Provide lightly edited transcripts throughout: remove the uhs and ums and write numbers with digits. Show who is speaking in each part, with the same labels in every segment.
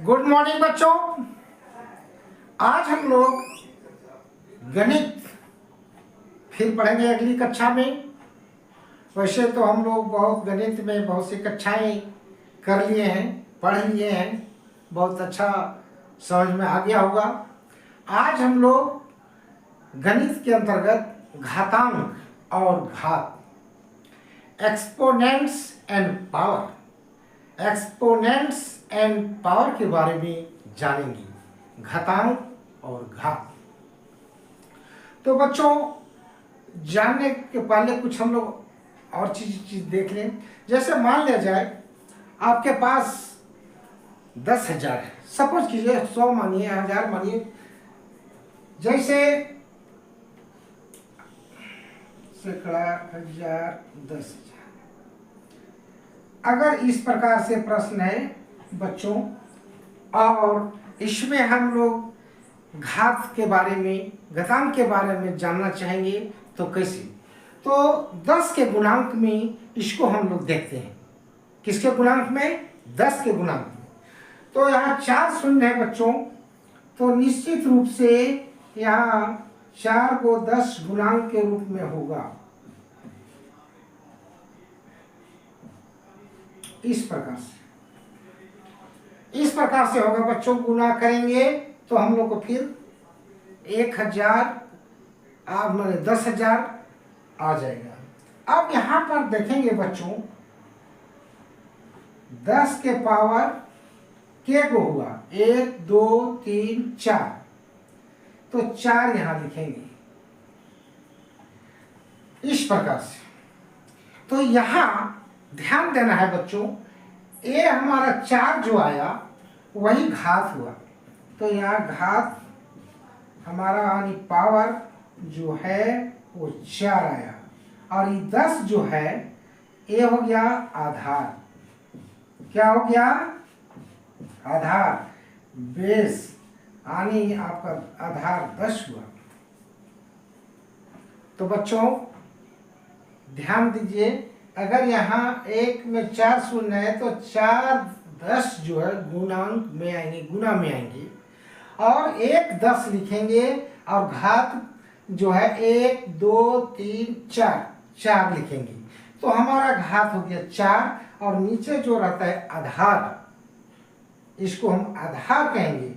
Speaker 1: Good morning बच्चों। आज हम लोग गणित फिर पढ़ेंगे अगली कक्षा में। वैसे तो हम लोग बहुत गणित में बहुत सी कक्षाएं कर लिए हैं, पढ़ लिए हैं, बहुत अच्छा समझ में आ गया होगा। आज हम लोग गणित के अंतर्गत घातांक और घात, exponents and power, exponents and power के बारे में जानेंगे, घातांक और घात। तो बच्चों, जानने के पहले कुछ हम लोग और चीज देख लें। जैसे मान लिया जाए आपके पास 10,000 है, सपोज कीजिए 100 मानिए, 1000 मानिए, जैसे सैकड़ा, 1000, 10,000। अगर इस प्रकार से प्रश्न है बच्चों, और इसमें हम लोग घात के बारे में, घातांक के बारे में जानना चाहेंगे तो कैसे? तो 10 के गुणांक में इसको हम लोग देखते हैं। किसके गुणांक में? 10 के गुणांक में। तो यहाँ 4 शून्य है बच्चों, तो निश्चित रूप से यहाँ 4 को 10 गुणांक के रूप में होगा, इस प्रकार से होगा बच्चों। गुना करेंगे तो हम लोग को फिर 1000 मैंने 10,000 आ जाएगा। अब यहाँ पर देखेंगे बच्चों, 10 के पावर के को हुआ 1 2 3 4, तो 4 यहाँ लिखेंगे इस प्रकार से। तो यहाँ ध्यान देना है बच्चों, ये हमारा 4 जो आया वही घात हुआ, तो यहाँ घात हमारा यानी पावर जो है वो 4 आया, और ये 10 जो है ये हो गया आधार। क्या हो गया? आधार, बेस, यानी आपका आधार 10 हुआ। तो बच्चों ध्यान दीजिए, अगर यहाँ 1 में 4 शून्य है तो 4 10 जो है गुणांक में आएंगे, गुना में आएंगे, और 1 10 लिखेंगे, और घात जो है 1 2 3 4 4 लिखेंगे, तो हमारा घात हो गया 4। और नीचे जो रहता है आधार, इसको हम आधार कहेंगे,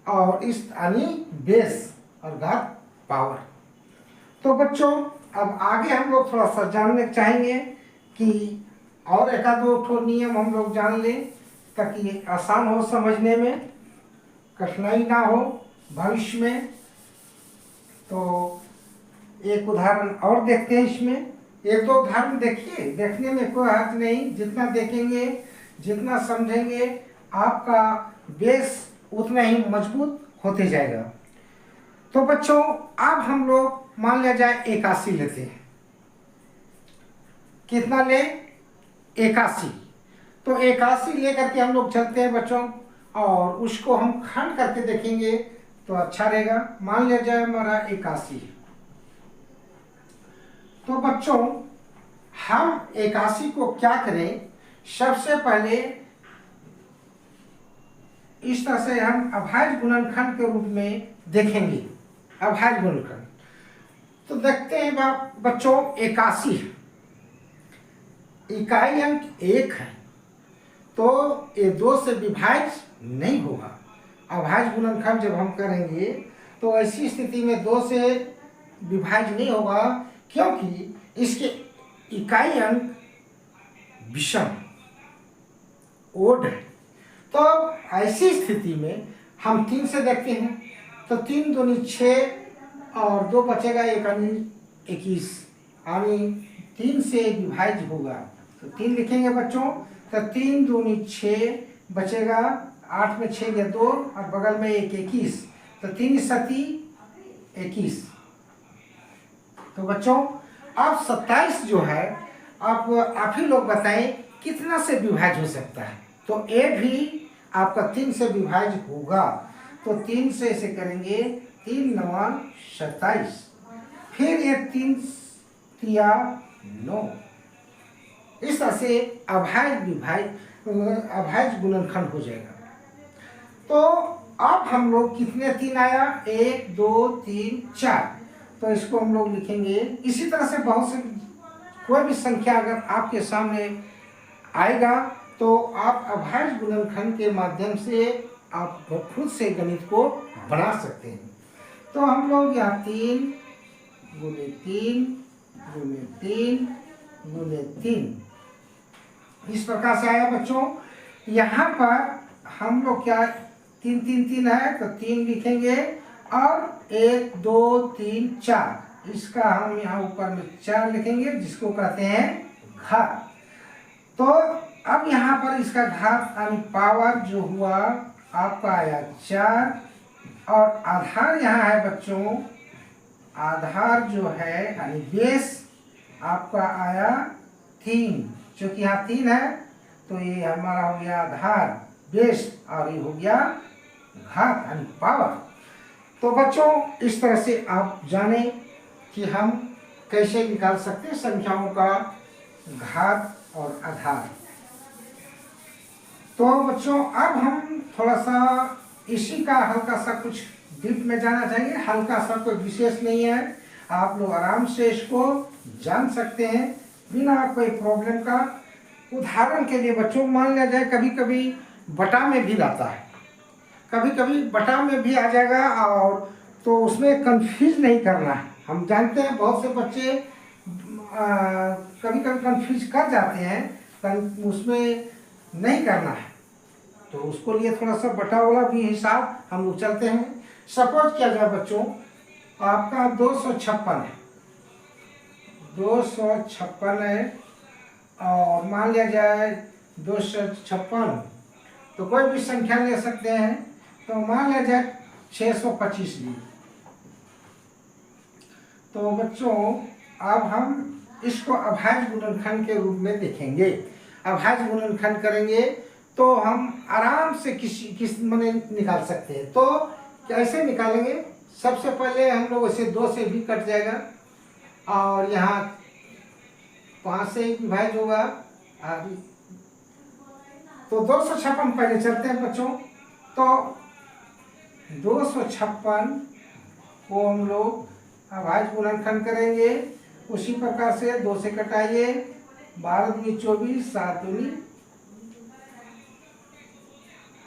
Speaker 1: और इस यानी बेस, और घात पावर। तो बच्चों अब आगे हम लोग थोड़ा सा जानने चाहेंगे कि और एक दो नियम हम लोग जान लें, ताकि आसान हो समझने में, कठिनाई ना हो भविष्य में। तो एक उदाहरण और देखते हैं इसमें। 1 2 उदाहरण देखिए, देखने में कोई हर्ज नहीं, जितना देखेंगे, जितना समझेंगे, आपका बेस उतना ही मजबूत होते जाएगा। तो बच्चों अब हम लोग मान लिया जाए 81 लेते हैं। कितना ले? 81। तो 81 लेकर के हम लोग चलते हैं बच्चों, और उसको हम खंड करके देखेंगे तो अच्छा रहेगा। मान लिया जाए हमारा 81। तो बच्चों हम 81 को क्या करें, सबसे पहले इस तरह से हम अभाज्य गुणनखंड के रूप में देखेंगे। अभाज्य गुणनखंड तो देखते हैं बच्चों, 81 इकाई अंक 1 है, तो ये 2 से विभाज्य नहीं होगा। अभाज्य गुणनखंड जब हम करेंगे तो ऐसी स्थिति में 2 से विभाज्य नहीं होगा, क्योंकि इसके इकाई अंक विषम, ओड है। तो ऐसी स्थिति में हम 3 से देखते हैं, तो 3 दूनी 6, और 2 बचेगा, 1 यानी 21, यानी 3 से विभाज्य होगा, तो 3 लिखेंगे बच्चों। तो 3 दूनी 6 बचेगा, 8 में 6 या 2, और बगल में 1 21, तो 3 सती 21। तो बच्चों अब 27 जो है, आप ही लोग बताएं कितना से विभाज्य हो सकता है। तो ए भी आपका 3 से विभाज्य होगा, तो 3 से इसे करेंगे, 3 9 27, फिर ये 3 3 9। इस तरह से अभाज्य गुणनखंड हो जाएगा। तो अब हम लोग कितने 3 आया, 1 2 3 4, तो इसको हम लोग लिखेंगे इसी तरह से। बहुत से कोई भी संख्या अगर आपके सामने आएगा तो आप अभाज्य गुणनखंड के माध्यम से आप खुद से गणित को बना सकते हैं। तो हम लोग यहाँ 3 गुणे 3 गुणे 3 गुणे 3 इस प्रकार से आया बच्चों। यहाँ पर हम लोग क्या 3 3 3 है तो 3 लिखेंगे और 1 2 3 4 इसका हम यहाँ ऊपर में 4 लिखेंगे जिसको कहते हैं घात। तो अब यहाँ पर इसका घात यानी पावर जो हुआ आपका आया 4 और आधार यहाँ है बच्चों, आधार जो है यानी बेस आपका आया 3, क्योंकि यहाँ 3 है तो ये हमारा हो गया आधार बेस और ये हो गया घात यानी पावर। तो बच्चों इस तरह से आप जाने कि हम कैसे निकाल सकते हैं संख्याओं का घात और आधार। तो बच्चों अब हम थोड़ा सा इसी का हल्का सा कुछ डीप में जाना चाहेंगे। हल्का सा कोई विशेष नहीं है, आप लोग आराम से इसको जान सकते हैं बिना कोई प्रॉब्लम का। उदाहरण के लिए बच्चों मान लिया जाए कभी कभी बटा में भी आता है, कभी कभी बटा में भी आ जाएगा और तो उसमें कंफ्यूज नहीं करना है। हम जानते हैं बहुत से बच्चे कभी कभी कंफ्यूज कर जाते हैं, उसमें नहीं करना है तो उसको लिए थोड़ा सा बटा वाला भी हिसाब हम लोग चलते हैं। सपोज किया जाए बच्चों आपका 256 है, 256 है और मान लिया जाए 256 तो कोई भी संख्या ले सकते हैं। तो मान लिया जाए 625 ली। तो बच्चों अब हम इसको अभाज्य गुणनखंड के रूप में देखेंगे। अभाज्य गुणनखंड करेंगे तो हम आराम से किस मने निकाल सकते हैं। तो कैसे निकालेंगे, सबसे पहले हम लोग इसे 2 से भी कट जाएगा और यहाँ 5 से विभाजित होगा आदि। तो 256 पहले चलते हैं बच्चों। तो 256 को हम लोग अभाज्य गुणनखंड करेंगे उसी प्रकार से 2 से कटाइए, 12 दूनी 24, 7 दूनी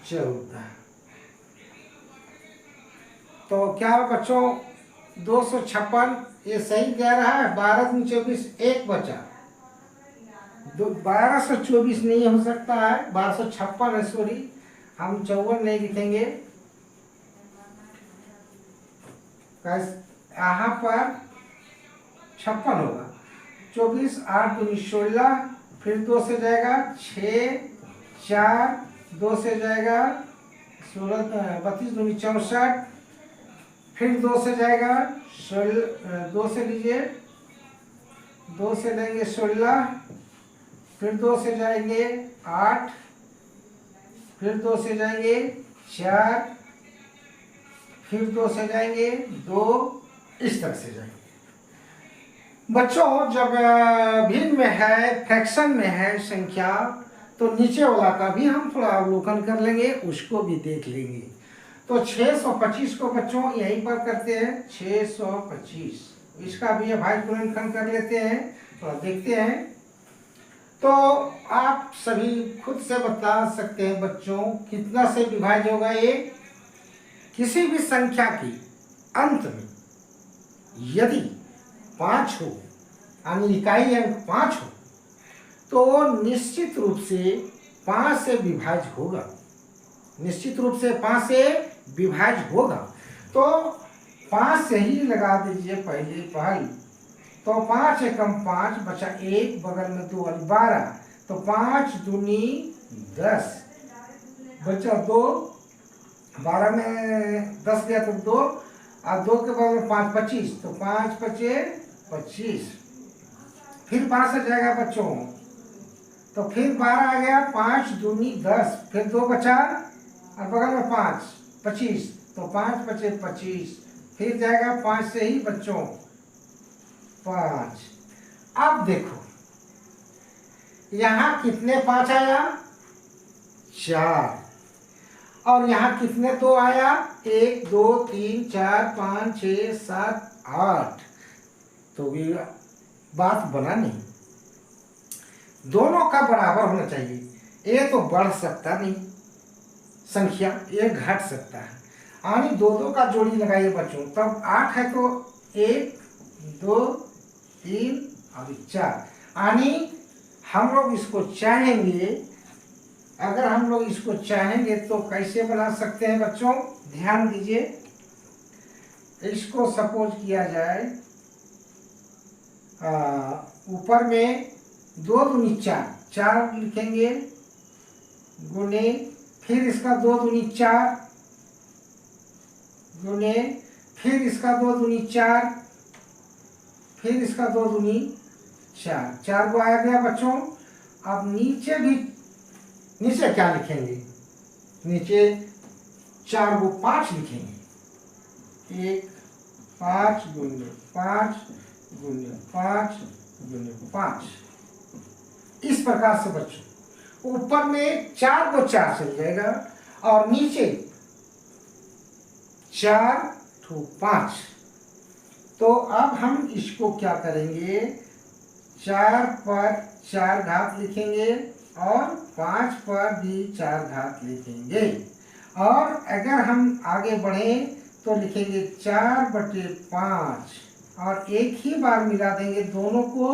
Speaker 1: 14। तो क्या बच्चों 256 ये सही कह रहा है, 12 दूनी 24 1 बचा, 1224 नहीं हो सकता है, 1256 है, सॉरी हम 54 नहीं लिखेंगे। यहाँ पर 56 होगा, 24 8 दूनी 16, फिर 2 से जाएगा 6 4, 2 से जाएगा 16 32 दूनी 64, फिर 2 से जाएगा 2 से लीजिए 2 से लेंगे 16, फिर 2 से जाएंगे 8, फिर 2 से जाएंगे 4, फिर 2 से जाएंगे 2, इस तरह से जाएंगे। बच्चों जब भिन्न में है, फ्रैक्शन में है संख्या, तो नीचे वाला का भी हम थोड़ा अवलोकन कर लेंगे, उसको भी देख लेंगे। तो 625 को बच्चों यहीं पर करते हैं 625, इसका भी अभाज्य गुणनखंड कर लेते हैं, थोड़ा देखते हैं। तो आप सभी खुद से बता सकते हैं बच्चों कितना से विभाज्य होगा ये। किसी भी संख्या की अंत में यदि 5 हो यानी इकाई अंक 5 हो तो निश्चित रूप से 5 से विभाज्य होगा, निश्चित रूप से 5 से विभाज्य होगा। तो 5 से ही लगा दीजिए पहल। तो 5 एकम 5 बचा 1, बगल में 2 और 12, तो 5 दूनी 10 बचा 2, 12 में 10 गया तो 2 और 2 के बगल में 5 25, तो 5 बचे 25। फिर 5 से जाएगा बच्चों, तो फिर 12 आ गया, 5 दूनी 10, फिर 2 बचा और बगल में 5 25, तो 5 बचे 25, फिर जाएगा 5 से ही बच्चों 5। अब देखो यहाँ कितने 5 आया 4, और यहाँ कितने 2 आया, 1 2 3 4 5 6 7 8, तो भी बात बना नहीं। दोनों का बराबर होना चाहिए, ये तो बढ़ सकता नहीं संख्या, ये घट सकता है। यानी 2 2 का जोड़ी लगाइए बच्चों, तब 8 है तो 1 2 3 और 4। यानी हम लोग इसको चाहेंगे, अगर हम लोग इसको चाहेंगे तो कैसे बना सकते हैं बच्चों, ध्यान दीजिए। इसको सपोज किया जाए, ऊपर में 2 दूनी 4, 4 लिखेंगे गुने, फिर इसका 2 दूनी 4 गुने, फिर इसका 2 दूनी 4, फिर इसका 2 दूनी 4, 4 को आया गया बच्चों। अब नीचे भी, नीचे क्या लिखेंगे, नीचे 4 को 5 लिखेंगे, 1 5 गुने 5 गुने 5 गुने 5। इस प्रकार से बच्चों ऊपर में 4 को 4 चल जाएगा और नीचे 4 तो 5। तो अब हम इसको क्या करेंगे, 4 पर 4 घात लिखेंगे और 5 पर भी 4 घात लिखेंगे। और अगर हम आगे बढ़ें तो लिखेंगे 4/5 और एक ही बार मिला देंगे दोनों को,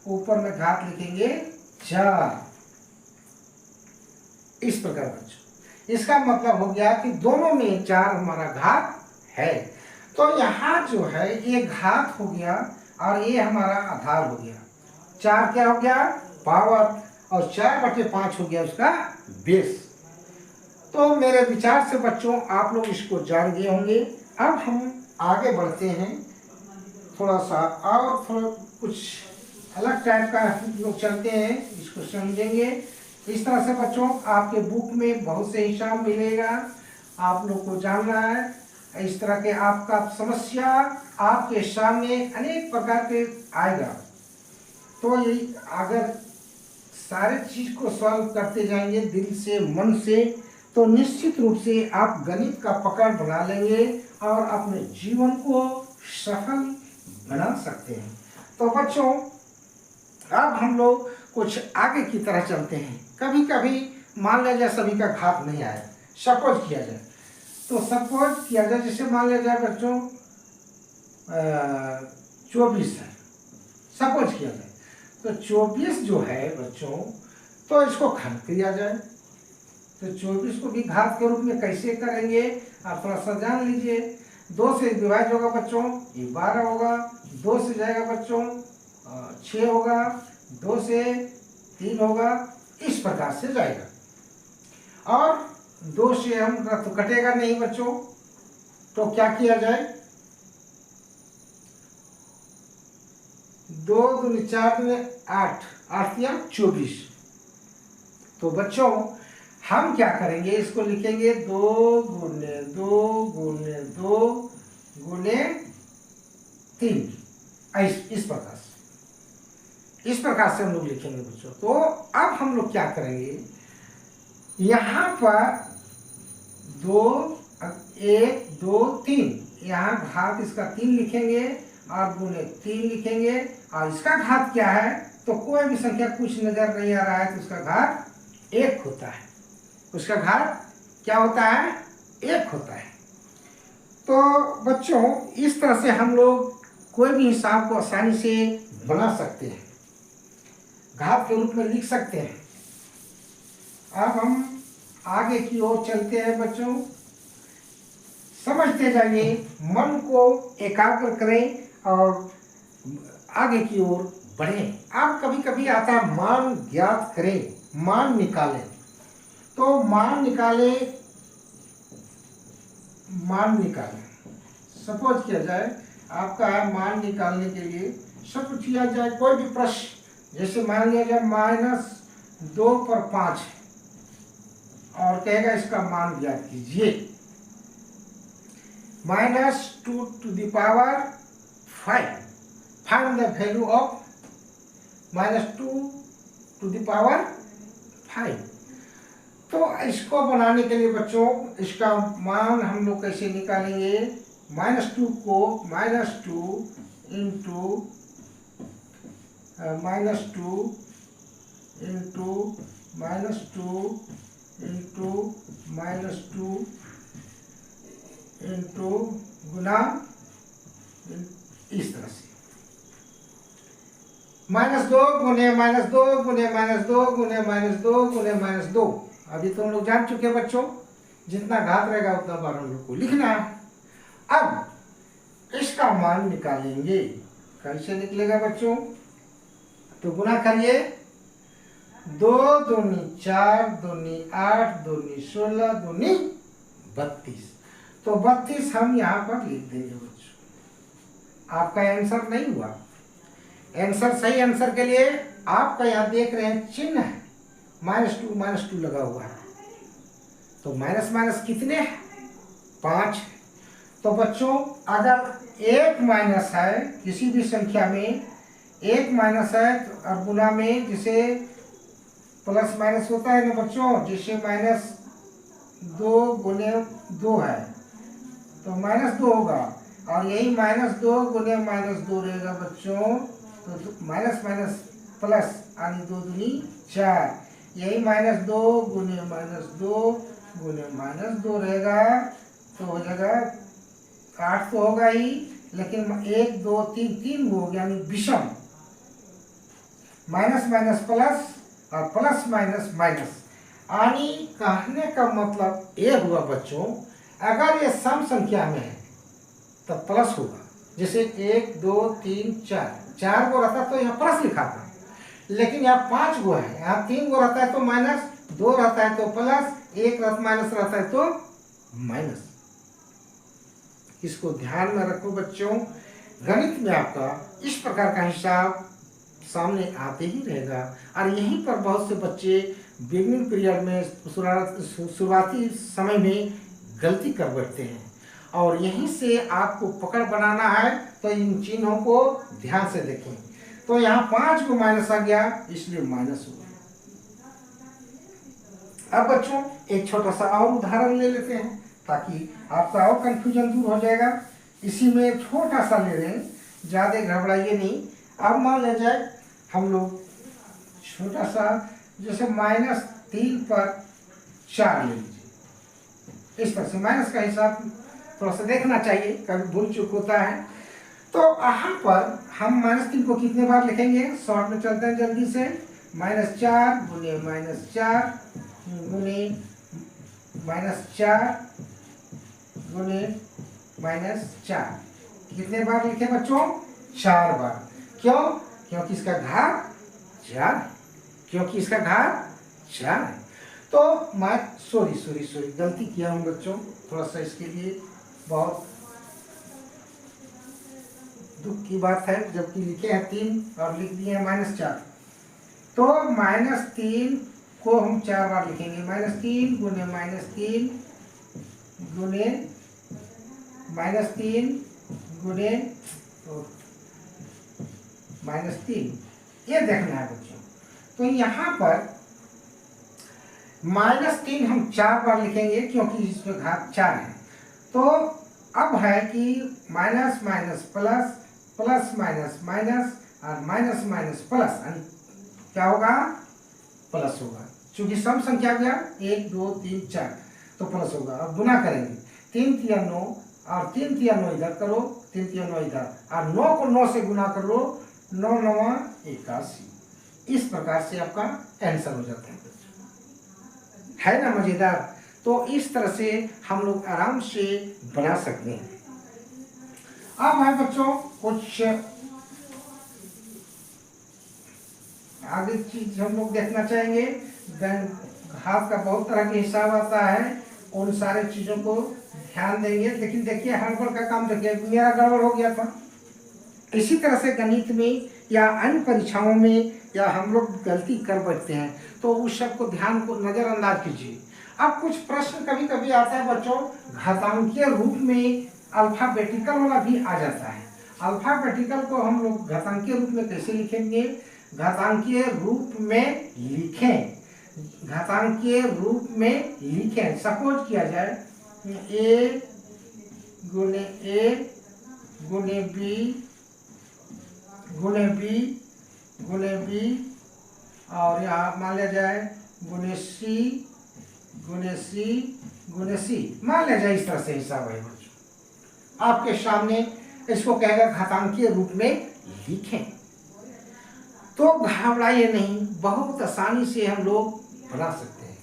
Speaker 1: ऊपर में घात लिखेंगे 4। इस प्रकार बच्चों इसका मतलब हो गया कि दोनों में 4 हमारा घात है। तो यहाँ जो है ये घात हो गया और ये हमारा आधार हो गया। 4 क्या हो गया, पावर, और 4/5 हो गया उसका बेस। तो मेरे विचार से बच्चों आप लोग इसको जान गए होंगे। अब हम आगे बढ़ते हैं, थोड़ा सा और थोड़ा कुछ अलग टाइप का लोग चलते हैं, इसको समझेंगे। इस तरह से बच्चों आपके बुक में बहुत से हिसाब मिलेगा, आप लोग को जानना है। इस तरह के आपका समस्या आपके सामने अनेक प्रकार के आएगा। तो ये अगर सारे चीज को सॉल्व करते जाएंगे दिल से मन से, तो निश्चित रूप से आप गणित का पकड़ बना लेंगे और अपने जीवन को सफल बना सकते हैं। तो बच्चों अब हम लोग कुछ आगे की तरह चलते हैं। कभी कभी मान लिया जाए सभी का घात नहीं आया, सपोज किया जाए, तो सपोज किया जाए जैसे मान लिया जाए बच्चों 24 है, सपोज किया जाए। तो 24 जो है बच्चों, तो इसको खंड किया जाए, तो 24 को भी घात के रूप में कैसे करेंगे आप थोड़ा सा जान लीजिए। 2 से डिवाइड होगा बच्चों, ये 12 होगा, 2 से जाएगा बच्चों 6 होगा, 2 से 3 होगा, इस प्रकार से जाएगा। और 2 से हम तो कटेगा नहीं बच्चों, तो क्या किया जाए, 2 दूनी 4 दूनी 8, 8 या 24। तो बच्चों हम क्या करेंगे, इसको लिखेंगे 2 गुने 2 गुने 2 गुने 3, इस प्रकार से, इस प्रकार से हम लोग लिखेंगे बच्चों। तो अब हम लोग क्या करेंगे, यहाँ पर 2 1 2 3, यहाँ घात इसका 3 लिखेंगे और गुने 3 लिखेंगे। और इसका घात क्या है, तो कोई भी संख्या कुछ नजर नहीं आ रहा है तो उसका घात 1 होता है, उसका घात क्या होता है, 1 होता है। तो बच्चों इस तरह से हम लोग कोई भी हिसाब को आसानी से बना सकते हैं, घात के रूप में लिख सकते हैं। अब हम आगे की ओर चलते हैं बच्चों, समझते जाइए, मन को एकाग्र करें और आगे की ओर बढ़ें। अब कभी कभी आता है मान ज्ञात करें, मान निकालें। तो मान निकालें, मान निकालें, सपोज किया जाए आपका है मान निकालने के लिए सब किया जाए कोई भी प्रश्न, जैसे मान लिया जाए -2 पर 5 है और कहेगा इसका मान ज्ञात कीजिए। -2 to the power 5, find the value of -2 to the power 5। तो इसको बनाने के लिए बच्चों इसका मान हम लोग कैसे निकालेंगे, -2 को -2 इंटू -2 इंटू -2 इंटू -2 इंटू गुना इस तरह से -2 गुने -2 गुने -2 गुने -2 गुने -2। अभी तो हम लोग जान चुके हैं बच्चों, जितना घात रहेगा उतना बार हम लोग को लिखना है। अब इसका मान निकालेंगे, कैसे निकलेगा बच्चों, तो गुना करिए, 2 दूनी 4 दूनी 8 दूनी 16 दूनी 32। तो 32 हम यहाँ पर लिख देंगे बच्चों। आपका आंसर नहीं हुआ। आंसर, सही आंसर के लिए आपका यहाँ देख रहे हैं चिन्ह है, -2 लगा हुआ है। तो माइनस माइनस कितने हैं, 5। तो बच्चों अगर एक माइनस है किसी भी संख्या में, एक माइनस है तो और गुना में जिसे प्लस माइनस होता है ना बच्चों, जिसे -2 गुने 2 है तो -2 होगा, और यही -2 गुने -2 रहेगा बच्चों, तो माइनस माइनस प्लस यानी 2 दूनी 4, यही -2 गुने -2 गुने -2 रहेगा, तो हो जाएगा 8 तो होगा ही, लेकिन 1 2 3 हो गया, यानी विषम, माइनस माइनस प्लस और प्लस माइनस माइनस। यानी कहने का मतलब ये हुआ बच्चों, अगर ये सम संख्या में है तब प्लस होगा। जैसे 1 2 3 4 गो रहता तो यहाँ प्लस लिखा था, लेकिन यहाँ 5 गो है, यहाँ 3 गो रहता है तो माइनस, 2 रहता है तो प्लस, 1 माइनस रहता है तो माइनस। इसको ध्यान में रखो बच्चों, गणित में आपका इस प्रकार का हिसाब सामने आते ही रहेगा, और यहीं पर बहुत से बच्चे बिगनिंग पीरियड में शुरुआती समय में गलती कर बैठते हैं, और यहीं से आपको पकड़ बनाना है। तो इन चिन्हों को ध्यान से देखें। तो यहाँ 5 को माइनस आ गया, इसलिए माइनस हो गया। अब बच्चों एक छोटा सा और उदाहरण ले लेते हैं ताकि आपका और कंफ्यूजन दूर हो जाएगा। इसी में छोटा सा ले रहे हैं, ज़्यादा घबराइए नहीं। अब मान लिया जाए हम लोग छोटा सा, जैसे -3 पर 4 ले लीजिए। इस तरह से माइनस का हिसाब थोड़ा सा देखना चाहिए, कभी भूल चूक होता है। तो यहाँ पर हम -3 को कितने बार लिखेंगे, शॉर्ट में चलते हैं जल्दी से, -4 गुने -4 गुने -4 गुने -4, कितने बार लिखे बच्चों, 4 बार। क्यों, क्योंकि इसका घात 4 है, क्योंकि इसका घात 4 है। तो मैं सॉरी गलती किया हूँ बच्चों, थोड़ा सा इसके लिए बहुत दुख की बात है, जबकि लिखे हैं 3 और लिख दिए हैं -4। तो -3 को हम 4 बार लिखेंगे, -3 गुने -3 गुने -3 गुने -3, ये देखना है बच्चों। तो यहाँ पर -3 हम 4 बार लिखेंगे क्योंकि इसमें घात 4 है। तो अब है कि minus minus plus, plus minus minus और माइनस माइनस प्लस, क्या होगा, प्लस होगा। चूंकि सम संख्या गया 1 2 3 4 तो प्लस होगा। अब गुना करेंगे, 3 3 9 और 3 3 9 इधर करो, 3 3 9 इधर, और 9 को 9 से गुना कर लो, 9 9 81। इस प्रकार से आपका आंसर हो जाता है ना मजेदार। तो इस तरह से हम लोग आराम से बना सकते हैं। अब है बच्चों कुछ आगे चीज हम लोग देखना चाहेंगे। घात का बहुत तरह के हिसाब आता है, उन सारे चीजों को ध्यान देंगे। लेकिन देखिए हड़बड़ का काम, देखिए मेरा गड़बड़ हो गया था। इसी तरह से गणित में या अन्य परीक्षाओं में या हम लोग गलती कर बैठते हैं, तो उस सब को ध्यान को नजरअंदाज कीजिए। अब कुछ प्रश्न कभी कभी आता है बच्चों, घातांकीय रूप में अल्फाबेटिकल वाला भी आ जाता है। अल्फाबेटिकल को हम लोग घातांकीय रूप में कैसे लिखेंगे, घातांकीय रूप में लिखें घातांकीय रूप में लिखें। सपोज किया जाए a गुने a गुने b गुने b गुने b, और यहाँ मान लिया जाए गुने c गुने c गुने c, मान लिया जाए इस तरह से हिसाब है बच्चों आपके सामने। इसको कहेगा घातांकीय रूप में लिखें। तो घबराइए नहीं, बहुत आसानी से हम लोग बना सकते हैं।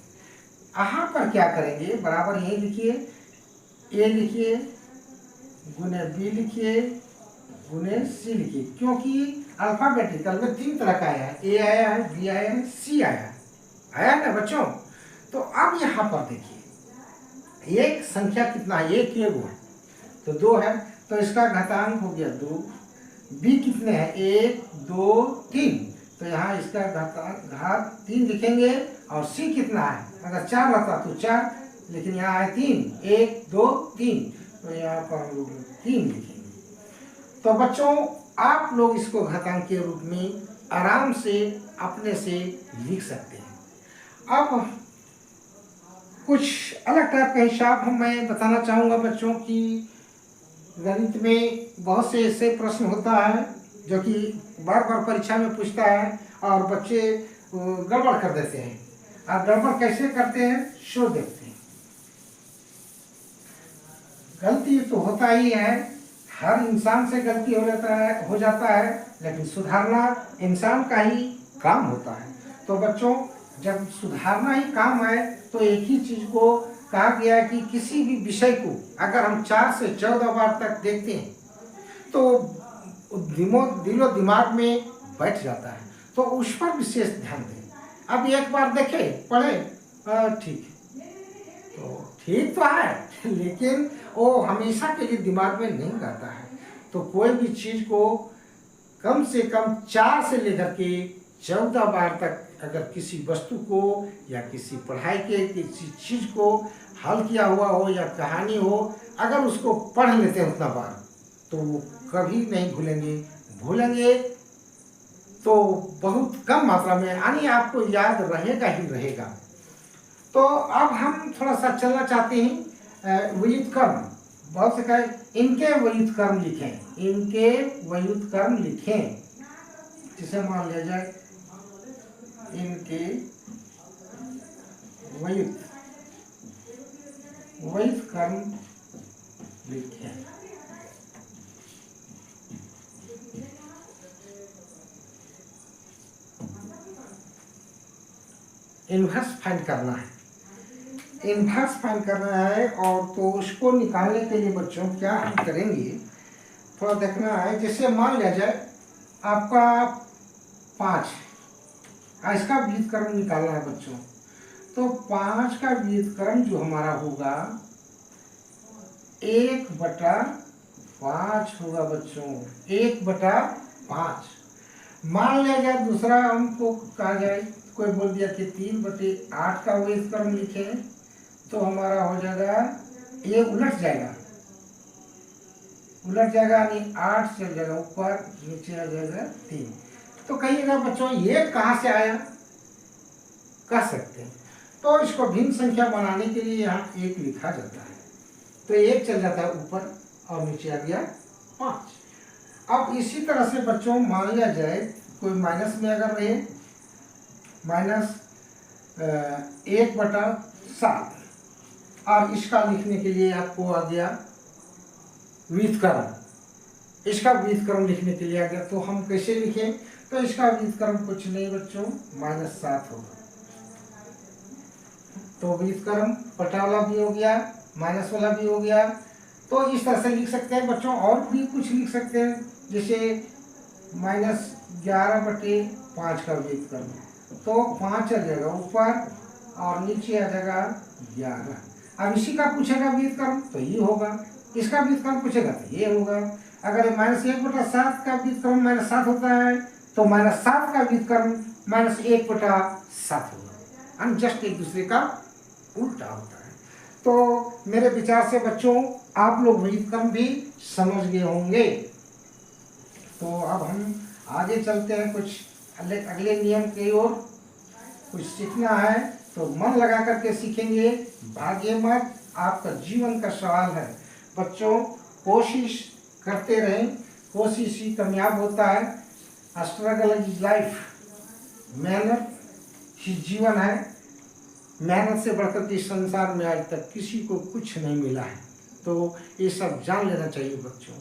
Speaker 1: यहाँ पर क्या करेंगे, बराबर यही लिखिए, a लिखिए गुने b लिखिए गुने c लिखिए, क्योंकि अल्फाबेटिकल में 3 तरह का आया है, a आया है, b आया है, c आया ना बच्चों। तो अब यहाँ पर देखिए एक संख्या कितना है, एक है तो 2 है, तो इसका घातांक हो गया 2। b कितने हैं, 1 2 3, तो यहाँ इसका घात 3 लिखेंगे। और c कितना है, अगर 4 रहता तो 4, लेकिन यहाँ है 3, 1 2 3, तो यहाँ पर हम लोग 3 लिखेंगे। तो बच्चों आप लोग इसको घातांकीय रूप में आराम से अपने से लिख सकते हैं। अब कुछ अलग टाइप का हिसाब मैं बताना चाहूँगा बच्चों की। गणित में बहुत से ऐसे प्रश्न होता है जो कि बार बार परीक्षा में पूछता है और बच्चे गड़बड़ कर देते हैं। आप गड़बड़ कैसे करते हैं शो देखते हैं। गलती तो होता ही है, हर इंसान से गलती हो जाता है, लेकिन सुधारना इंसान का ही काम होता है। तो बच्चों जब सुधारना ही काम है तो एक ही चीज को कहा गया है कि किसी भी विषय को अगर हम 4 से 14 बार तक देखते हैं तो दिलो दिमाग में बैठ जाता है, तो उस पर विशेष ध्यान दें। अब एक बार देखे पढ़े ठीक, तो ठीक तो है लेकिन वो हमेशा के लिए दिमाग में नहीं रहता है। तो कोई भी चीज को कम से कम 4 से लेकर के 14 बार तक अगर किसी वस्तु को या किसी पढ़ाई के किसी चीज को हल किया हुआ हो या कहानी हो, अगर उसको पढ़ लेते हैं उतना बार तो वो कभी नहीं भूलेंगे तो बहुत कम मात्रा में, यानी आपको याद रहेगा ही रहेगा। तो अब हम थोड़ा सा चलना चाहते हैं व्युत्क्रम। बहुत से कहे इनके व्युत्क्रम लिखें, इनके व्युत्क्रम लिखें, जिसे मान लिया जाए इनके व्युत्क्रम लिखें। इनवर्स फाइंड करना है, इनवर्स फाइंड करना है। और तो उसको निकालने के लिए बच्चों क्या हम करेंगे, थोड़ा देखना है। जैसे मान लिया जाए आपका 5, इसका व्युत्क्रम निकालना है बच्चों। तो 5 का व्युत्क्रम जो हमारा होगा 1/5 होगा बच्चों, 1/5। मान लिया जाए दूसरा हमको कहा जाए, कोई बोल दिया कि 3/8 का व्युत्क्रम लिखे, तो हमारा हो जाएगा, ये उलट जाएगा यानी 8 चल जाएगा ऊपर, नीचे आ जाएगा 3। तो कहिएगा बच्चों ये कहाँ से आया, कह सकते हैं। तो इसको भिन्न संख्या बनाने के लिए यहाँ 1 लिखा जाता है, तो 1 चल जाता है ऊपर और नीचे आ गया 5। अब इसी तरह से बच्चों मान लिया जाए कोई माइनस में अगर रहे, -1/7, और इसका लिखने के लिए आपको आ गया व्युत्क्रम, इसका व्युत्क्रम लिखने के लिए आ गया। तो हम कैसे लिखें, तो इसका व्युत्क्रम कुछ नहीं बच्चों -7 होगा। तो व्युत्क्रम पटा वाला भी हो गया, माइनस वाला भी हो गया। तो इस तरह से लिख सकते हैं बच्चों। और भी कुछ लिख सकते हैं, जैसे -11/5 का व्युत्क्रम, तो 5 आ जाएगा ऊपर और नीचे आ जाएगा 11। अब इसी का पूछेगा व्युत्क्रम तो ये होगा, इसका व्युत्क्रम पूछेगा तो ये होगा। अगर -1/7 का व्युत्क्रम -7 होता है तो -7 का व्युत्क्रम -1/7 होगा, जस्ट एक दूसरे का उल्टा होता है। तो मेरे विचार से बच्चों आप लोग व्युत्क्रम भी समझ गए होंगे। तो अब हम आगे चलते हैं कुछ अगले नियम की ओर। कुछ सीखना है तो मन लगा करके सीखेंगे, भाग्य मत। आपका जीवन का सवाल है बच्चों, कोशिश करते रहें, कोशिश ही कामयाब होता है। स्ट्रगल इज लाइफ, मेहनत ही जीवन है। मेहनत से बढ़कर के इस संसार में आज तक किसी को कुछ नहीं मिला है, तो ये सब जान लेना चाहिए बच्चों।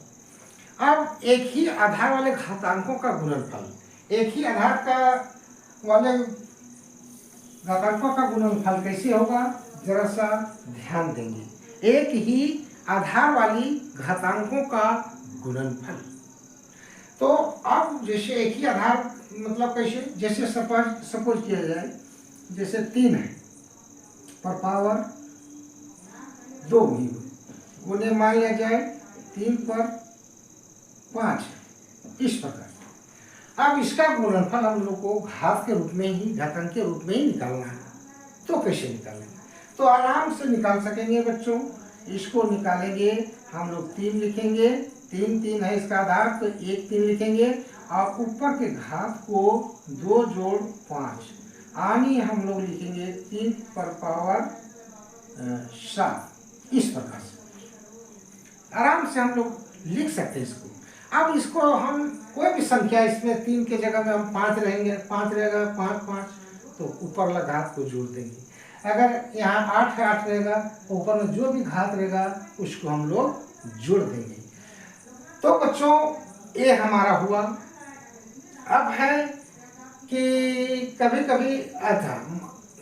Speaker 1: अब एक ही आधार वाले घातांकों का गुणनफल, एक ही आधार का वाले घातांकों का गुणनफल कैसे होगा, जरा सा ध्यान देंगे। एक ही आधार वाली घातांकों का गुणनफल, तो अब जैसे एक ही आधार मतलब कैसे, जैसे सपोज किया जाए जैसे 3 है पर पावर 2 भी उन्हें मान लिया जाए 3 पर 5 है, इस प्रकार। अब इसका गुणनफल हम लोग को घात के रूप में ही, घातांक के रूप में ही निकालना है। तो कैसे निकालेंगे, तो आराम से निकाल सकेंगे बच्चों। इसको निकालेंगे हम लोग 3 लिखेंगे, 3 है इसका आधार, तो 1 3 लिखेंगे और ऊपर के घात को 2 जोड़ 5 आनी हम लोग लिखेंगे 3 पर पावर 7। इस प्रकार से आराम से हम लोग लिख सकते हैं इसको। अब इसको हम कोई भी संख्या, इसमें 3 के जगह में हम 5 रहेंगे, 5 रहेगा 5 5, तो ऊपर वाला घात को जोड़ देंगे। अगर यहाँ 8 है, 8 रहेगा तो ऊपर में जो भी घात रहेगा उसको हम लोग जोड़ देंगे। तो बच्चों ये हमारा हुआ। अब है कि कभी कभी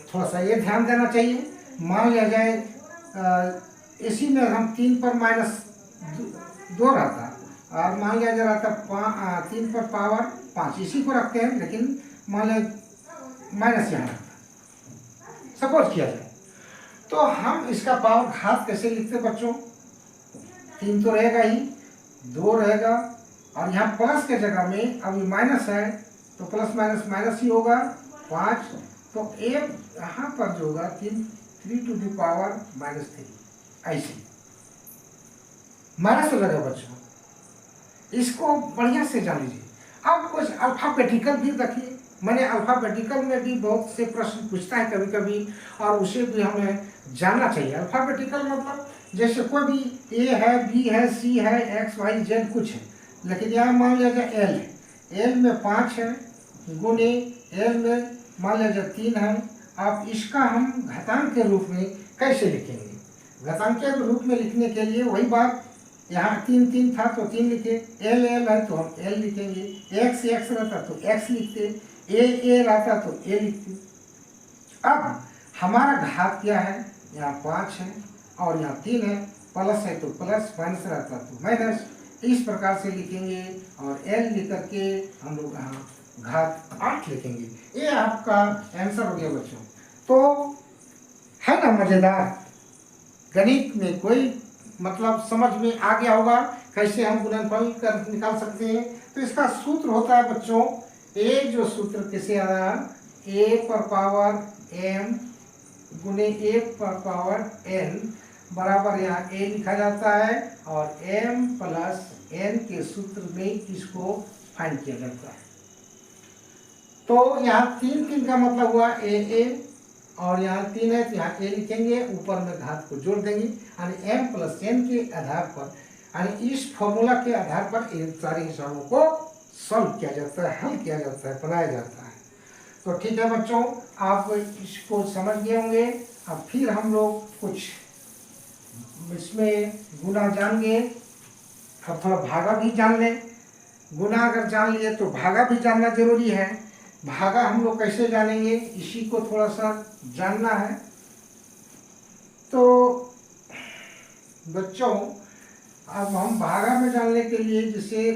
Speaker 1: थोड़ा सा ये ध्यान देना चाहिए, मान लिया जाए इसी में हम 3 पर -2 रहता और मान लिया जा रहा था 3 पर पावर 5, इसी को रखते हैं, लेकिन मान लिया माइनस यहाँ रहता, सपोज किया जाए। तो हम इसका पावर घात कैसे लिखते बच्चों, 3 तो रहेगा ही, 2 रहेगा और यहाँ प्लस के जगह में अभी माइनस है तो प्लस माइनस माइनस ही होगा 5, तो एक यहाँ पर जो होगा 3 टू द पावर -3, ऐसे माइनस हो जाएगा बच्चों। इसको बढ़िया से जान लीजिए। अब कुछ अल्फाबेटिकल भी रखिए, मैंने अल्फाबेटिकल में भी बहुत से प्रश्न पूछता है कभी कभी, और उसे भी हमें जानना चाहिए। अल्फाबेटिकल मतलब जैसे कोई भी ए है, बी है, सी है, एक्स वाई जेड कुछ है, लेकिन यहाँ मान लिया जाए एल है, एल में 5 है गुने एल में मान लिया जाए 3 है। अब इसका हम घातांक के रूप में कैसे लिखेंगे, घातांक के रूप में लिखने के लिए वही बात, यहाँ 3 था तो 3 लिखे, एल है तो हम एल लिखेंगे, एक्स रहता तो एक्स लिखते, ए रहता तो ए लिखते। अब हमारा घात क्या है, यहाँ 5 है और यहाँ 3 है, प्लस है तो प्लस, माइनस रहता तो माइनस, इस प्रकार से लिखेंगे और एल लिख करके हम लोग यहाँ घात 8 लिखेंगे। ये आपका आंसर हो गया बच्चों। तो है ना मजेदार, गणित में कोई मतलब समझ में आ गया होगा कैसे हम गुणनफल कर निकाल सकते हैं। तो इसका सूत्र होता है बच्चों, ए जो सूत्र कैसे आ रहा है, ए पर पावर m गुने ए पर पावर n बराबर यहाँ a लिखा जाता है और m प्लस n के सूत्र में इसको फाइंड किया जाता है। तो यहाँ 3 का मतलब हुआ a और यहाँ 3 है तो यहाँ a लिखेंगे, ऊपर में घात को जोड़ देंगे, यानी m प्लस n के आधार पर, यानी इस फॉर्मूला के आधार पर इन सारे हिसाबों को सॉल्व किया जाता है, हल किया जाता है, बनाया जाता है। तो ठीक है बच्चों, आप इसको समझ गए होंगे। अब फिर हम लोग कुछ इसमें गुना जान गए, अब थोड़ा भागा भी जान लें। गुना अगर जान लिए तो भागा भी जानना जरूरी है। भागा हम लोग कैसे जानेंगे, इसी को थोड़ा सा जानना है। तो बच्चों अब हम भागा में जानने के लिए जैसे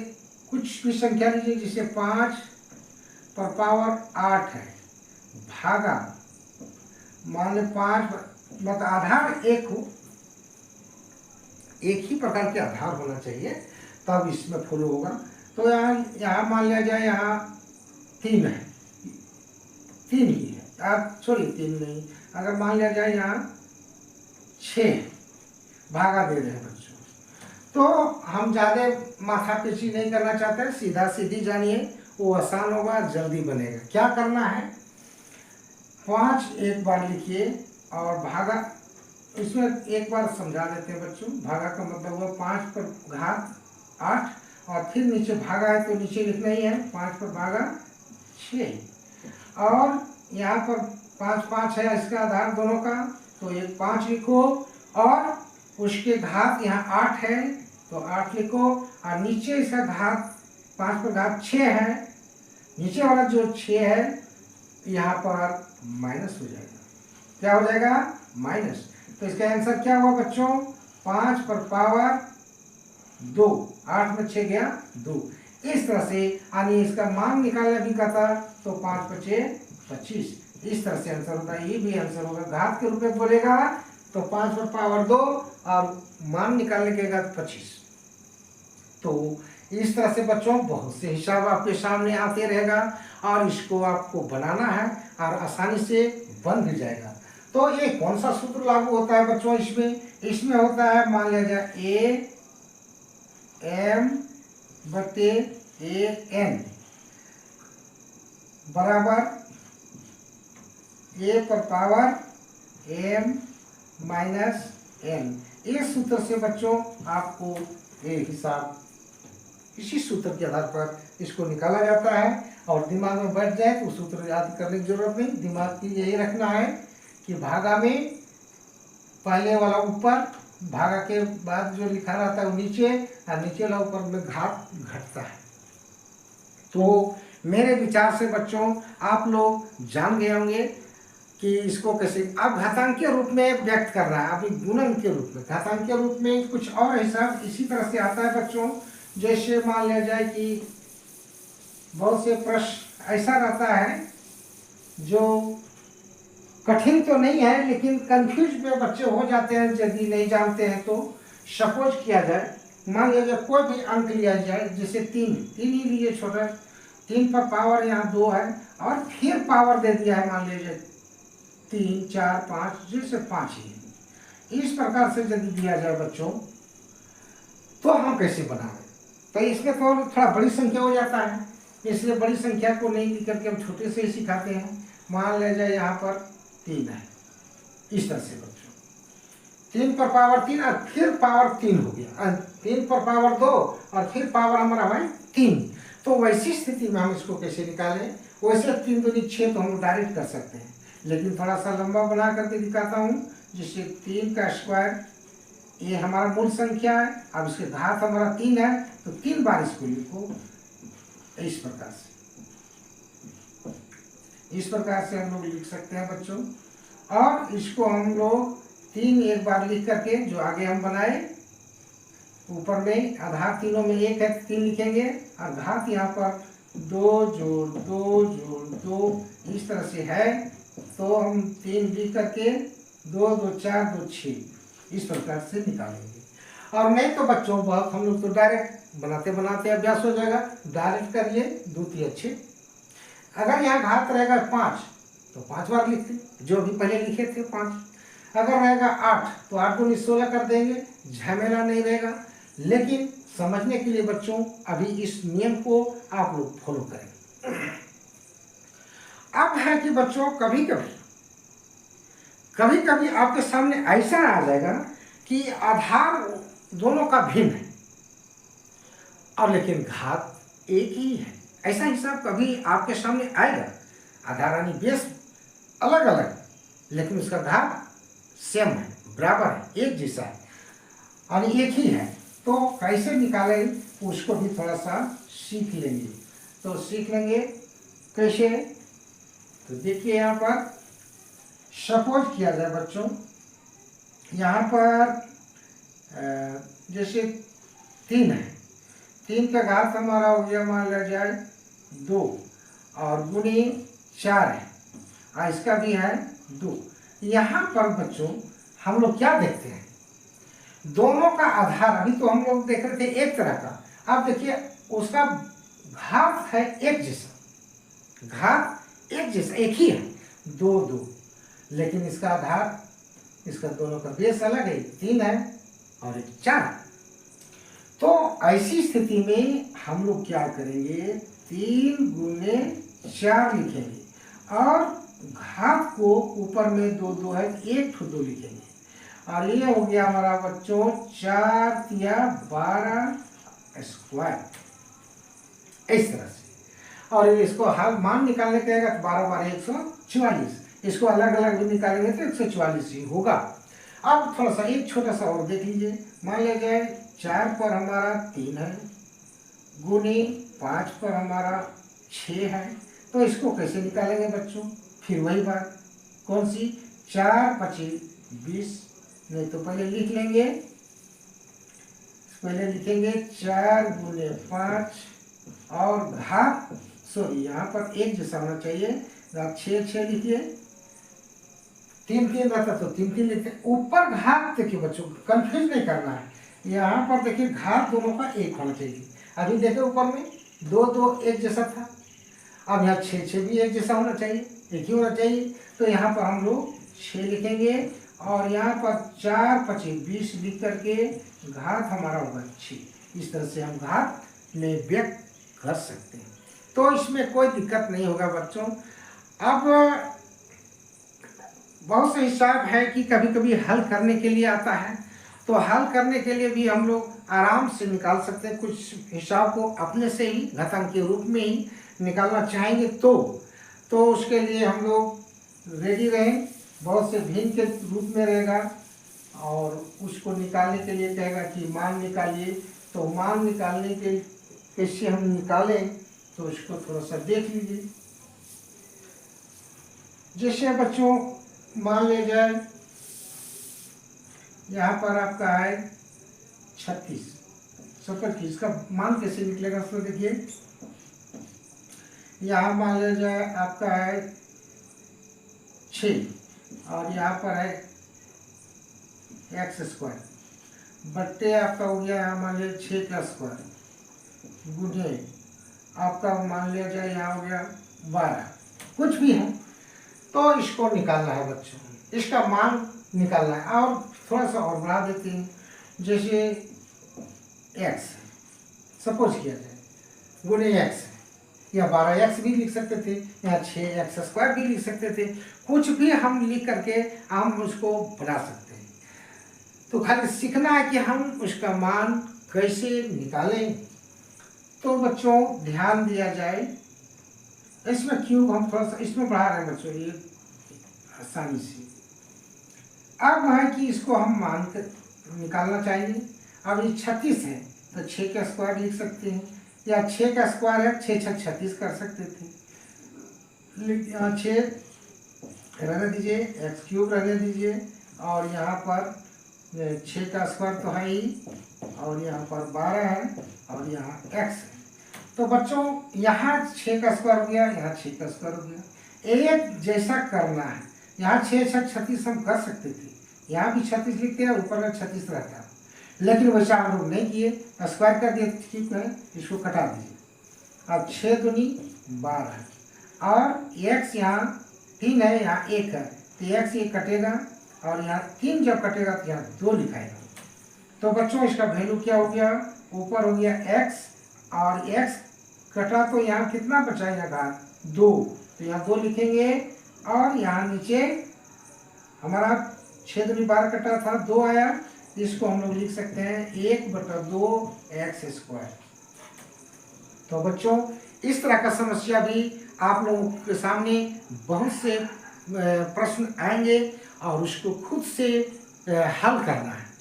Speaker 1: कुछ भी संख्या लीजिए, जैसे 5 पर पावर 8 है, भागा मान लें 5 मतलब आधार एक हो, एक ही प्रकार के आधार होना चाहिए तब इसमें फॉलो होगा। तो यहाँ मान लिया जाए यहाँ 3 है, 3 ही है, आप सॉरी 3 नहीं, अगर मान लिया जाए यहाँ 6 भागा दे रहे हैं बच्चों। तो हम ज़्यादा माथा पेची नहीं करना चाहते, सीधा सीधी जानिए, वो आसान होगा, जल्दी बनेगा। क्या करना है, 5 एक बार लिखिए और भागा, इसमें एक बार समझा देते हैं बच्चों। भागा का मतलब हुआ 5 पर घात 8 और फिर नीचे भागा है तो नीचे लिखना ही है 5 पर भागा 6 और यहाँ पर 5 5 है इसका आधार दोनों का, तो एक 5 लिखो और उसके घात यहाँ 8 है तो 8 लिखो और नीचे इसका घात 5 पर घात 6 है, नीचे वाला जो 6 है यहाँ पर माइनस हो जाएगा। क्या हो जाएगा? माइनस। तो इसका आंसर क्या हुआ बच्चों? 5 पर पावर 2, 8 में 6 गया 2। इस तरह से यानी इसका मान निकालना भी कहता तो 5 × 5 = 25। इस तरह से आंसर होता है। ये भी आंसर होगा। घात के रूप में बोलेगा तो 5 पर पावर 2 और मान निकालने के बाद 25। तो इस तरह से बच्चों बहुत से हिसाब आपके सामने आते रहेगा और इसको आपको बनाना है और आसानी से बन भी जाएगा। तो ये कौन सा सूत्र लागू होता है बच्चों? इसमें होता है, मान लिया जाए AM/AN बराबर A पर पावर M - N। इस सूत्र से बच्चों आपको ये हिसाब इसी सूत्र के आधार पर इसको निकाला जाता है और दिमाग में बैठ जाए तो सूत्र याद करने की जरूरत नहीं। दिमाग की यही रखना है कि भागा में पहले वाला ऊपर, भागा के बाद जो लिखा रहता है वो नीचे और नीचे वाला ऊपर में घात घटता है। तो मेरे विचार से बच्चों आप लोग जान गए होंगे कि इसको कैसे अब घातांक के रूप में व्यक्त करना है। अभी गुणन के रूप में, घातांक के रूप में कुछ और हिसाब इसी तरह से आता है बच्चों। जैसे मान लिया जाए कि बहुत से प्रश्न ऐसा रहता है जो कठिन तो नहीं है लेकिन कंफ्यूज में बच्चे हो जाते हैं यदि नहीं जानते हैं। तो सपोज किया जाए, मान लिया जाए कोई भी अंक लिया जाए, जैसे 3 ही लिए छोटा, 3 पर पावर यहाँ 2 है और फिर पावर दे दिया है, मान लीजिए 3 4 5, जैसे 5 ही। इस प्रकार से यदि दिया जाए बच्चों तो हम कैसे बनाएं? तो इसमें तो थोड़ा बड़ी संख्या हो जाता है, इसलिए बड़ी संख्या को नहीं लिख करके हम छोटे से ही सिखाते हैं। मान लिया जाए यहाँ पर 3 है, इस तरह से बच्चों 3 पर पावर 3 और फिर पावर 3 हो गया, 3 पर पावर 2 और फिर पावर हमारा है 3। तो वैसी स्थिति में हम इसको कैसे निकालें? वैसे 3 दूनी 6 तो हम डायरेक्ट कर सकते हैं, लेकिन थोड़ा सा लंबा बना करके दिखाता हूँ। जिससे 3 का स्क्वायर, ये हमारा मूल संख्या है, अब इसके घात हमारा 3 है तो 3 बार इसको लिखो इस प्रकार से। इस प्रकार से हम लोग लिख सकते हैं बच्चों। और इसको हम लोग 3 एक बार लिख करके जो आगे हम बनाए, ऊपर में आधार तीनों में 1 है 3 लिखेंगे और घात यहाँ पर 2 जोड़ 2 जोड़ 2 इस तरह से है। तो हम 3 लिख करके 2 2 4 2 6 इस प्रकार से निकालेंगे। और नहीं तो बच्चों बहुत हम लोग तो डायरेक्ट बनाते बनाते अभ्यास हो जाएगा। डायरेक्ट करिए 2 3 अच्छे। अगर यहाँ घात रहेगा 5 तो 5 बार लिखते, जो भी पहले लिखे थे 5। अगर रहेगा 8 तो 8 दूनी 16 कर देंगे, झमेला नहीं रहेगा। लेकिन समझने के लिए बच्चों अभी इस नियम को आप लोग फॉलो करें। अब है कि बच्चों कभी कभी आपके सामने ऐसा आ जाएगा कि आधार दोनों का भिन्न है और लेकिन घात एक ही है। ऐसा हिसाब कभी आपके सामने आएगा, आधार यानी बेस अलग अलग लेकिन उसका घात सेम है, बराबर है, एक जैसा है यानी एक ही है। तो कैसे निकालें उसको भी थोड़ा सा सीख लेंगे। तो सीख लेंगे कैसे? तो देखिए यहाँ पर सपोज किया जाए बच्चों, यहाँ पर जैसे 3 है, 3 का घात हमारा हो गया मान लिया जाए 2 और गुणी 4 है और इसका भी है 2। यहाँ पर बच्चों हम लोग क्या देखते हैं, दोनों का आधार अभी तो हम लोग देख रहे थे एक तरह का, अब देखिए उसका घात है एक जैसा, घात एक जैसा एक ही है 2 2, लेकिन इसका आधार, इसका दोनों का बेस अलग है, 3 है और एक 4 है। तो ऐसी स्थिति में हम लोग क्या करेंगे, 3 गुने 4 लिखेंगे और घात को ऊपर में दो दो है, एक ठो दो लिखेंगे। और ये हो गया हमारा बच्चों 4 तिया 12 स्क्वायर, इस तरह से। और इसको हल मान निकालने कहेगा तो 12 12 144, इसको अलग अलग भी निकालेंगे तो 144 ही होगा। अब थोड़ा सा एक छोटा सा और देख लीजिए, मान लिया जाए 4 पर हमारा 3 है, गुने 5 पर हमारा 6 है, तो इसको कैसे निकालेंगे बच्चों? फिर वही बात, कौन सी? 4 25 20, नहीं तो पहले लिख लेंगे, पहले लिखेंगे 4 गुने 5 और घात, सॉरी यहाँ पर एक जैसा होना चाहिए, 6 6 लिखिए, 3 3 रहता तो 3 3 लिखते। ऊपर घात देखिए बच्चों, कंफ्यूज नहीं करना है, यहाँ पर देखिए घात दोनों का एक होना चाहिए। अभी देखिए ऊपर में 2 2 एक जैसा था, अब यहाँ 6 6 भी एक जैसा होना चाहिए, एक ही होना चाहिए, तो यहाँ पर हम लोग 6 लिखेंगे और यहाँ पर 4 25 20 लिख करके घात हमारा होगा 6। इस तरह से हम घात में व्यक्त कर सकते हैं, तो इसमें कोई दिक्कत नहीं होगा बच्चों। अब बहुत से हिसाब है कि कभी कभी हल करने के लिए आता है, तो हल करने के लिए भी हम लोग आराम से निकाल सकते हैं। कुछ हिसाब को अपने से ही घातांक के रूप में ही निकालना चाहेंगे तो उसके लिए हम लोग रेडी रहें। बहुत से भिन्न के रूप में रहेगा और उसको निकालने के लिए कहेगा कि मान निकालिए, तो मान निकालने के कैसे हम निकालें तो उसको थोड़ा सा देख लीजिए। जैसे बच्चों मान ले जाए यहाँ पर आपका है 36, सपोज की इसका मान कैसे निकलेगा उसको देखिए। यहाँ मान ले जाए आपका है 6 और यहाँ पर है x स्क्वायर बट्टे आपका हो गया, यहाँ मान लिया 6 का स्क्वायर गुणे आपका मान लिया जाए यहाँ हो गया 12, कुछ भी है, तो इसको निकालना है बच्चों, इसका मान निकालना है। और थोड़ा सा और बढ़ा देते हैं, जैसे x सपोज किया जाए गुणे x, या 12x भी लिख सकते थे, या 6x स्क्वायर भी लिख सकते थे, कुछ भी हम लिख करके हम उसको बना सकते हैं। तो खाली सीखना है कि हम उसका मान कैसे निकालें। तो बच्चों ध्यान दिया जाए, इसमें क्यूब हम थोड़ा सा इसमें बढ़ा रहे हैं बच्चों, ये आसानी से। अब है कि इसको हम मान कर निकालना चाहिए। अब ये 36 है तो 6 का स्क्वायर लिख सकते हैं, या 6 का स्क्वायर है 6 6 36 कर सकते थे, 6 रहने दीजिए, एक्स क्यूब रहने दीजिए, और यहाँ पर 6 का स्क्वायर तो है ही, और यहाँ पर 12 है और यहाँ x है। तो बच्चों यहाँ 6 का स्क्वायर हो गया, यहाँ 6 का स्क्वायर हो गया, एक जैसा करना है। यहाँ 6 6 36 हम कर सकते थे, यहाँ भी 36 लिखते हैं, ऊपर में 36 रहता है, लेकिन वैसा हम लोग नहीं किए, स्क्वायर कर दिए, ठीक है, इसको कटा दीजिए। अब 6 दूनी 12 और x यहाँ 3 है, यहाँ 1 है, तो x ये कटेगा और यहाँ 3 जब कटेगा तो यहाँ 2 लिखाएगा। तो बच्चों इसका वैल्यू क्या हो गया, ऊपर हो गया x और x कटा तो यहाँ कितना बचा, यहाँ घात 2, तो यहाँ 2 लिखेंगे, और यहाँ नीचे हमारा 6 दूनी 12 कटा था, 2 आया, इसको हम लोग लिख सकते हैं 1/2 x स्क्वायर। तो बच्चों इस तरह का समस्या भी आप लोगों के सामने बहुत से प्रश्न आएंगे और उसको खुद से हल करना है।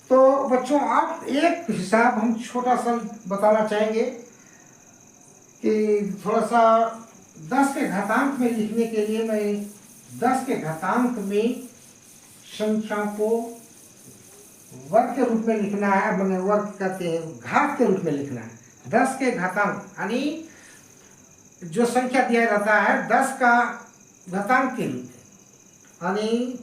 Speaker 1: तो बच्चों आप एक हिसाब हम छोटा सा बताना चाहेंगे कि थोड़ा सा 10 के घातांक में लिखने के लिए मैं 10 के घातांक में संख्या को वर्ग के रूप में लिखना है, मैंने वर्ग कहते हैं घात के रूप में लिखना है। 10 के घातांक यानी जो संख्या दिया जाता है 10 का घातांक के रूप में, यानी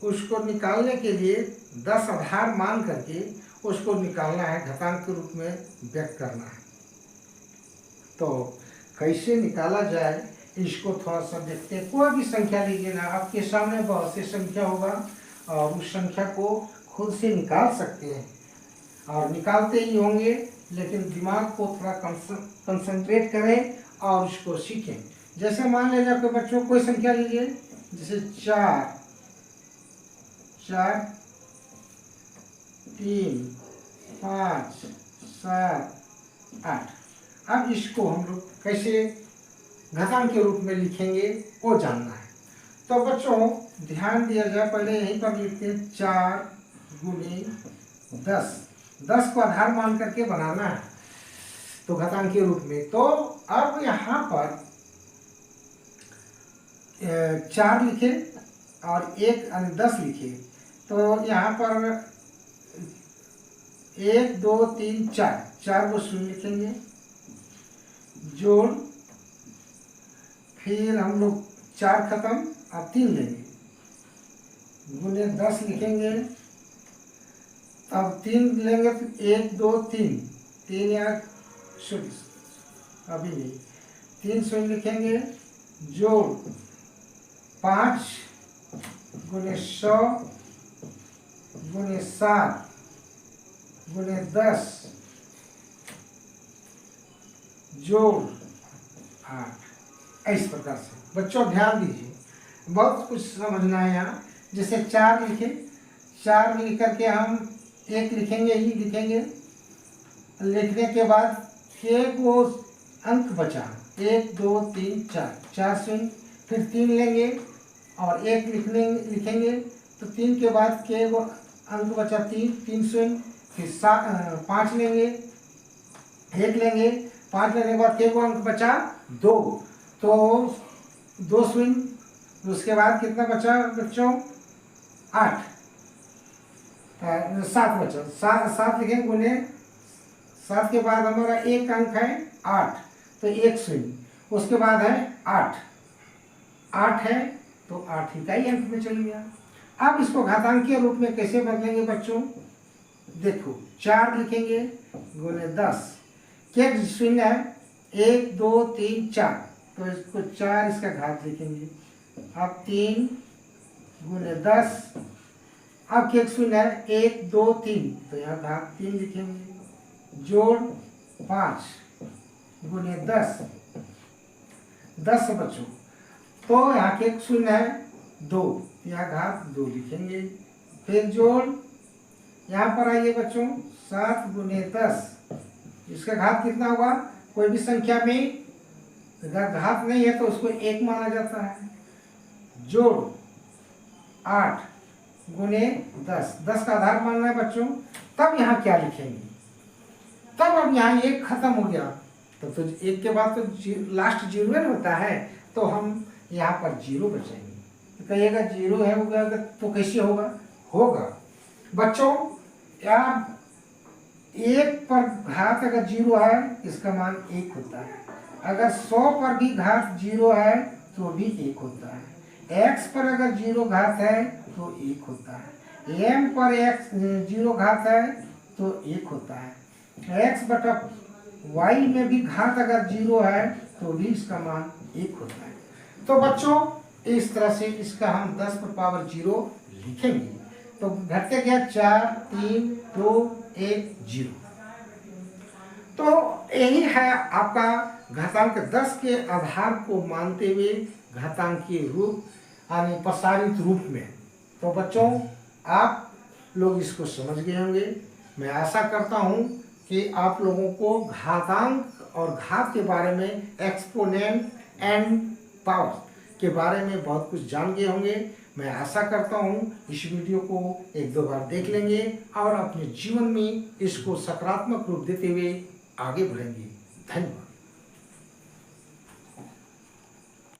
Speaker 1: उसको निकालने के लिए 10 आधार मान करके उसको निकालना है, घातांक के रूप में व्यक्त करना है। तो कैसे निकाला जाए इसको थोड़ा सा देखते हैं। कोई भी संख्या लीजिए ना, आपके सामने बहुत सी संख्या होगा और उस संख्या को खुद से निकाल सकते हैं, और निकालते ही होंगे, लेकिन दिमाग को थोड़ा कंसंट्रेट करें और उसको सीखें। जैसे मान लीजिए कि बच्चों कोई संख्या लीजिए, जैसे 4, 3, 5, 7, 8। अब इसको हम लोग कैसे घातांक के रूप में लिखेंगे वो जानना है। तो बच्चों ध्यान दिया जाए, पहले यहीं पर लिखते हैं 4 गुने 10, 10 को आधार मान करके बनाना है तो घातांक के रूप में। तो अब यहाँ पर 4 लिखे और 10 लिखे, तो यहाँ पर 1 2 3 4, 4 को शून्य लिखेंगे, जोड़, फिर हम लोग 4 खत्म और 3 लेंगे, गुने 10 लिखेंगे, अब 3 लेंगे तो 1 2 3, 3 यहाँ शून्य, अभी नहीं, 3 शून्य लिखेंगे, जोड़ 5 गुने 100 गुने 7 गुने 10 जोड़ 8। इस प्रकार से बच्चों ध्यान दीजिए, बहुत कुछ समझना है यहाँ। जैसे 4 लिखे, 4 लिख करके हम 1 लिखेंगे, ही लिखेंगे, लिखने के बाद एक वो अंक बचा, 1 2 3 4, 4 शून्य, फिर 3 लेंगे और 1 लिखेंगे, तो 3 के बाद के वो अंक बचा 3, 3 शून्य, फिर 5 लेंगे, 1 लेंगे, 5 लेने के बाद के वो अंक बचा 2, तो 2 शून्य, उसके बाद कितना बचा बच्चों 8, 7 बचा, 7 लिखेंगे, गुने 7 के बाद हमारा एक अंक है 8, तो 1 शून्य, उसके बाद है 8 है तो 8 ही का ही अंक में चल गया। अब इसको घातांकीय रूप में कैसे बदलेंगे बच्चों, देखो 4 लिखेंगे गुने 10, क्या शून्य है 1 2 3 4, तो इसको 4 इसका घात लिखेंगे, अब 3 गुने 10, अब क्या शून्य है 1 2 3, तो यहाँ घात 3 लिखेंगे, जोड़ 5 गुने 10, 10 बच्चों, तो यहाँ के शून्य है 2, यहाँ घात 2 लिखेंगे, फिर जोड़, यहाँ पर आइए बच्चों 7 गुने 10, इसका घात कितना होगा, कोई भी संख्या में अगर घात नहीं है तो उसको 1 माना जाता है, जोड़ 8 गुने 10, 10 का आधार मानना है बच्चों। तब यहाँ क्या लिखेंगे, तब अब यहाँ 1 खत्म हो गया, तो 1 के बाद तो लास्ट 0 होता है, तो हम यहाँ पर 0 बचेंगे। तो कहिएगा 0 है होगा तो कैसे होगा बच्चों, या 1 पर घात अगर 0 है इसका मान 1 होता है, अगर 100 पर भी घात 0 है तो भी 1 होता है, x पर अगर 0 घात है तो 1 होता है, m पर x 0 घात है तो 1 होता है, x बटा y में भी घात अगर 0 है तो भी इसका मान 1 होता है। तो बच्चों इस तरह से इसका हम 10 पर पावर 0 लिखेंगे, तो घटते गया 4 3 2 1 0। तो यही है आपका घातांक 10 के आधार को मानते हुए घातांकीय रूप यानी प्रसारित रूप में। तो बच्चों आप लोग इसको समझ गए होंगे, मैं आशा करता हूँ कि आप लोगों को घातांक और घात के बारे में, एक्सपोनेंट एंड पावर के बारे में बहुत कुछ जान गए होंगे। मैं आशा करता हूँ इस वीडियो को 1-2 बार देख लेंगे और अपने जीवन में इसको सकारात्मक रूप देते हुए आगे बढ़ेंगे। धन्यवाद।